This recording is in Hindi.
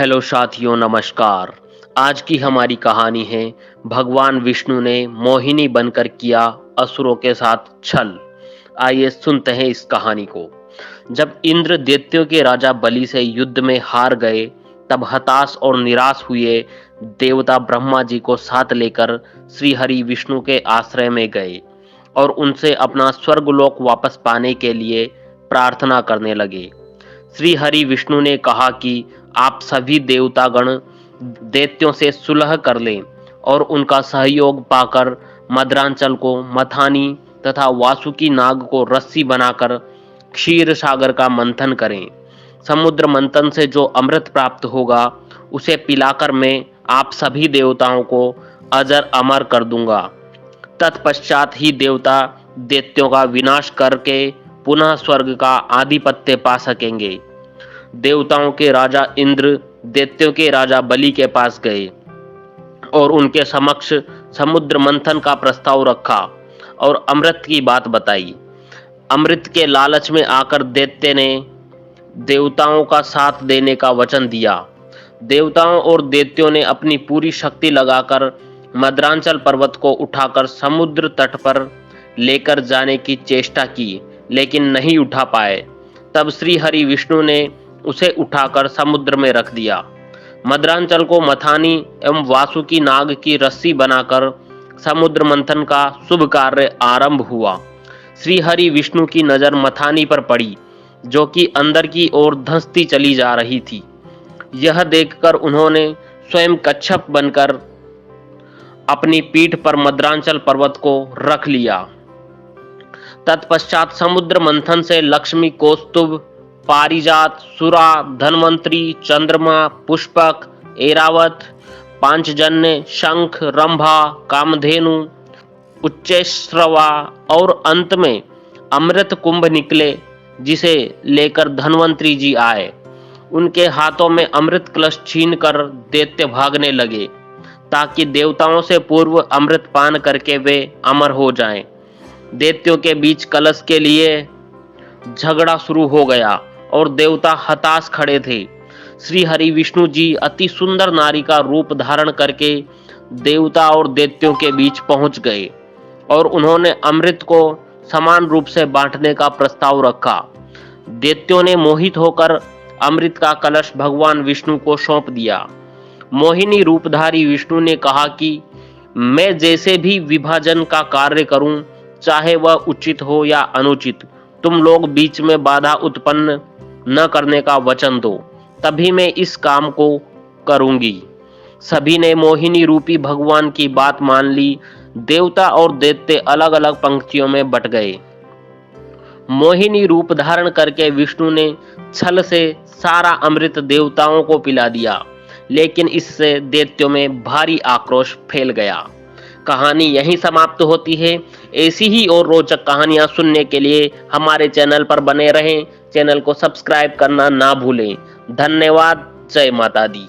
हेलो साथियों, नमस्कार। आज की हमारी कहानी है भगवान विष्णु ने मोहिनी बनकर किया असुरों के साथ छल। आइए सुनते हैं इस कहानी को। जब इंद्र दैत्यों के राजा बलि से युद्ध में हार गए, तब हताश और निराश हुए देवता ब्रह्मा जी को साथ लेकर श्री हरि विष्णु के आश्रय में गए और उनसे अपना स्वर्गलोक वापस पाने के लिए प्रार्थना करने लगे। श्री हरि विष्णु ने कहा कि आप सभी देवतागण दैत्यों से सुलह कर लें और उनका सहयोग पाकर मद्रांचल को मथानी तथा वासुकी नाग को रस्सी बनाकर क्षीर सागर का मंथन करें। समुद्र मंथन से जो अमृत प्राप्त होगा उसे पिलाकर मैं आप सभी देवताओं को अजर अमर कर दूंगा। तत्पश्चात ही देवता दैत्यों का विनाश करके पुनः स्वर्ग का आधिपत्य पा सकेंगे। देवताओं के राजा इंद्र दैत्यों के राजा बलि के पास गए और उनके समक्ष समुद्र मंथन का प्रस्ताव रखा और अमृत की बात बताई। अमृत के लालच में आकर दैत्य ने देवताओं का साथ देने का वचन दिया। देवताओं और दैत्यों ने अपनी पूरी शक्ति लगाकर मद्रांचल पर्वत को उठाकर समुद्र तट पर लेकर जाने की चेष्टा की, लेकिन नहीं उठा पाए। तब श्री हरि विष्णु ने उसे उठाकर समुद्र में रख दिया। मद्रांचल को मथानी एवं वासुकी नाग की रस्सी बनाकर समुद्र मंथन का शुभ कार्य आरंभ हुआ। श्री हरि विष्णु की नजर मथानी पर पड़ी, जो कि अंदर की ओर धंसती चली जा रही थी। यह देखकर उन्होंने स्वयं कच्छप बनकर अपनी पीठ पर मद्रांचल पर्वत को रख लिया। तत्पश्चात समुद्र मंथन से लक्ष्मी, कौस्तुभ, पारिजात, सुरा, धन्वंतरी, चंद्रमा, पुष्पक, ऐरावत, पांचजन्य, शंख, रंभा, कामधेनु, उच्चैश्रवा और अंत में अमृत कुंभ निकले, जिसे लेकर धन्वंतरी जी आए। उनके हाथों में अमृत कलश छीनकर दैत्य भागने लगे, ताकि देवताओं से पूर्व अमृत पान करके वे अमर हो जाएं। दैत्यों के बीच कलश के लिए झगड़ा शुरू हो गया और देवता हताश खड़े थे। श्री हरि विष्णु जी अति सुंदर नारी का रूप धारण करके देवता और दैत्यों के बीच पहुंच गए और उन्होंने अमृत को समान रूप से बांटने का प्रस्ताव रखा। दैत्यों ने मोहित होकर अमृत का कलश भगवान विष्णु को सौंप दिया। मोहिनी रूपधारी विष्णु ने कहा कि मैं जैसे भी विभाजन का कार्य करूं, चाहे वह उचित हो या अनुचित, तुम लोग बीच में बाधा उत्पन्न न करने का वचन दो, तभी मैं इस काम को करूंगी। सभी ने मोहिनी रूपी भगवान की बात मान ली। देवता और दैत्य अलग अलग पंक्तियों में बट गए। मोहिनी रूप धारण करके विष्णु ने छल से सारा अमृत देवताओं को पिला दिया, लेकिन इससे दैत्यों में भारी आक्रोश फैल गया। कहानी यहीं समाप्त होती है। ऐसी ही और रोचक कहानियां सुनने के लिए हमारे चैनल पर बने रहें। चैनल को सब्सक्राइब करना ना भूलें। धन्यवाद। जय माता दी।